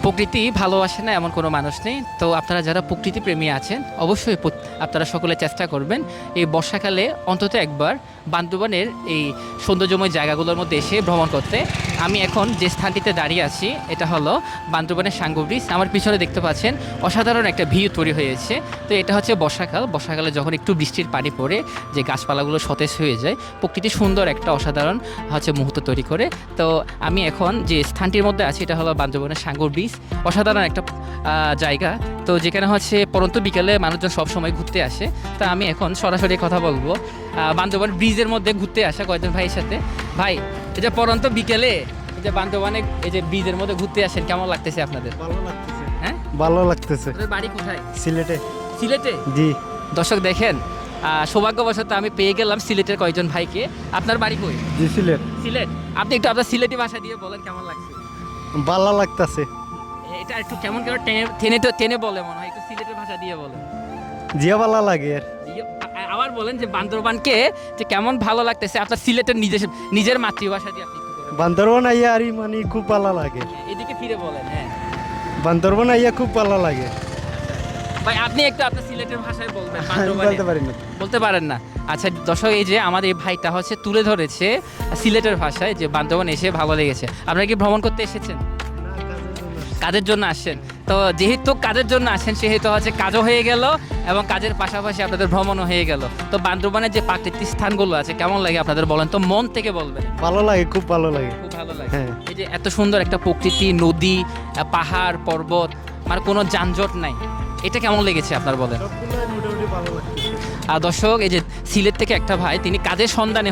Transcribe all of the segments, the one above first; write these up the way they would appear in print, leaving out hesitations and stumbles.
প্রকৃতি ভালোবাসে না এমন কোনো মানুষ নেই। তো আপনারা যারা প্রকৃতি প্রেমী আছেন অবশ্যই আপনারা সকলে চেষ্টা করবেন এই বর্ষাকালে অন্তত একবার বান্দরবানের এই সৌন্দর্যময় জায়গাগুলোর মধ্যে এসে ভ্রমণ করতে। আমি এখন যে স্থানটিতে দাঁড়িয়ে আছি এটা হলো বান্দরবানের সাঙ্গু ব্রিজ। আমার পিছনে দেখতে পাচ্ছেন অসাধারণ একটা ভিউ তৈরি হয়েছে। তো এটা হচ্ছে বর্ষাকালে যখন একটু বৃষ্টির পানি পড়ে যে গাছপালাগুলো সতেজ হয়ে যায়, প্রকৃতি সুন্দর একটা অসাধারণ মুহূর্ত তৈরি করে। তো আমি এখন যে স্থানটির মধ্যে আছি এটা হলো বান্দরবানের সাঙ্গু ব্রিজ। অসাধারণ একটা জায়গা, তো যেখানে পরন্ত বিকেলে মানুষজন সবসময় ঘুরতে আসে। তা আমি এখন সরাসরি কথা বলবো বান্দরবান ব্রিজের মধ্যে ঘুরতে আসা কয়েকজন ভাইয়ের সাথে। ভাই, এই যে পরন্ত বিকেলে এই যে বান্দরবানে এই যে ব্রিজের মধ্যে ঘুরতে আসেন, কেমন লাগতেছে আপনাদের? ভালো লাগতেছে। হ্যাঁ, ভালো লাগতেছে। আপনাদের বাড়ি কোথায়? সিলেটে। সিলেটে? জি। দর্শক দেখেন, সৌভাগ্যবশত আমি পেয়ে গেলাম সিলেটের কয়েকজন ভাইকে। আপনার বাড়ি কই? জি, সিলেট। সিলেট। আপনি একটু আপনার সিলেটি ভাষা দিয়ে বলেন কেমন লাগছে? ভালো লাগতেছে। এটা একটু কেমন কেমন টেনে বলে মনে হয়, একটু সিলেটের ভাষা দিয়ে বলেন। জিয়া ভালো লাগে আর আবার বলেন যে বান্দরবানকে যে কেমন ভালো লাগতেছে আপনার সিলেটের নিজের মাতৃভাষা দিয়ে আপনি একটু করে বলেন। বান্দরবান আইয়া আর মানে খুব ভালো লাগে। এদিকে ফিরে বলেন। হ্যাঁ, বান্দরবান আইয়া খুব ভালো লাগে। ভাই আপনি একটু আপনার সিলেটের ভাষায় বলবেন। আমি বলতে পারি না। বলতে পারেন না? আচ্ছা দর্শক, এই যে আমাদের এই ভাইটা তুলে ধরেছে সিলেটের ভাষায় যে বান্দরবান এসে ভালো লেগেছে। আপনারা কি ভ্রমণ করতে এসেছেন? কাজের জন্য আসেন। তো যেহেতু কাজের জন্য আসেন সেহেতু কাজও হয়ে গেল এবং কাজের পাশাপাশি আপনাদের ভ্রমণও হয়ে গেল। তো বান্দরবানের যে প্রাকৃতিক স্থানগুলো আছে কেমন লাগে আপনাদের বলেন তো, মন থেকে বলবেন। ভালো লাগে, খুব ভালো লাগে। খুব ভালো লাগে। হ্যাঁ। এই যে এত সুন্দর একটা প্রকৃতি, নদী, পাহাড়, পর্বত, মানে কোনো যানজট নাই, এটা কেমন লেগেছে আপনার বলেন? সবগুলোই মোটামুটি ভালো লাগতেছে। আর দর্শক, এই যে সিলেট থেকে একটা ভাই, তিনি কাজের সন্ধানে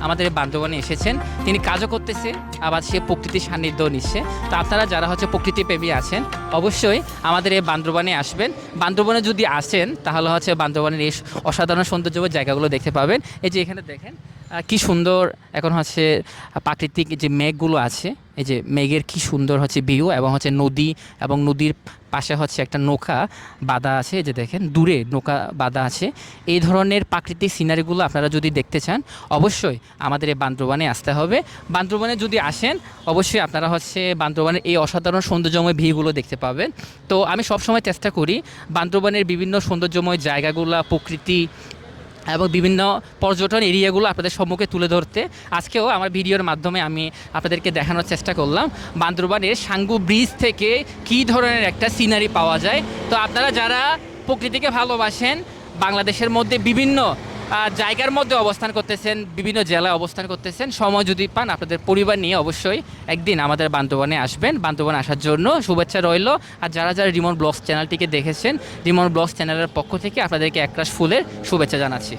আমাদের এই বান্দরবানে এসেছেন। তিনি কাজও করতেছে আবার সে প্রকৃতির সান্নিধ্য নিচ্ছে। তো আপনারা যারা প্রকৃতি প্রেমী আছেন অবশ্যই আমাদের এই বান্দরবানে আসবেন। বান্দরবানে যদি আসেন তাহলে বান্দরবানের এই অসাধারণ সৌন্দর্যময় জায়গাগুলো দেখতে পাবেন। এই যে এখানে দেখেন কি সুন্দর এখন প্রাকৃতিক যে মেঘগুলো আছে, এই যে মেঘের কি সুন্দর ভিউ, এবং নদী, এবং নদীর পাশে একটা নৌকা বাঁধা আছে। এই যে দেখেন দূরে নৌকা বাঁধা আছে। এই ধরনের প্রাকৃতিক সিনারিগুলো আপনারা যদি দেখতে চান অবশ্যই আমাদের এই বান্দরবানে আসতে হবে। বান্দরবানে যদি আসেন অবশ্যই আপনারা বান্দরবানের এই অসাধারণ সৌন্দর্যময় ভিউগুলো দেখতে পাবেন। তো আমি সবসময় চেষ্টা করি বান্দরবানের বিভিন্ন সৌন্দর্যময় জায়গাগুলো, প্রকৃতি এবং বিভিন্ন পর্যটন এরিয়াগুলো আপনাদের সম্মুখে তুলে ধরতে। আজকেও আমার ভিডিওর মাধ্যমে আমি আপনাদেরকে দেখানোর চেষ্টা করলাম বান্দরবানের সাঙ্গু ব্রিজ থেকে কী ধরনের একটা সিনারি পাওয়া যায়। তো আপনারা যারা প্রকৃতিকে ভালোবাসেন, বাংলাদেশের মধ্যে বিভিন্ন জায়গার মধ্যে অবস্থান করতেছেন, বিভিন্ন জেলায় অবস্থান করতেছেন, সময় যদি পান আপনাদের পরিবার নিয়ে অবশ্যই একদিন আমাদের বান্দরবানে আসবেন। বান্দরবানে আসার জন্য শুভেচ্ছা রইল। আর যারা যারা রিমন ব্লগস চ্যানেলটিকে দেখেছেন, রিমন ব্লগস চ্যানেলের পক্ষ থেকে আপনাদেরকে একরাশ ফুলের শুভেচ্ছা জানাচ্ছি।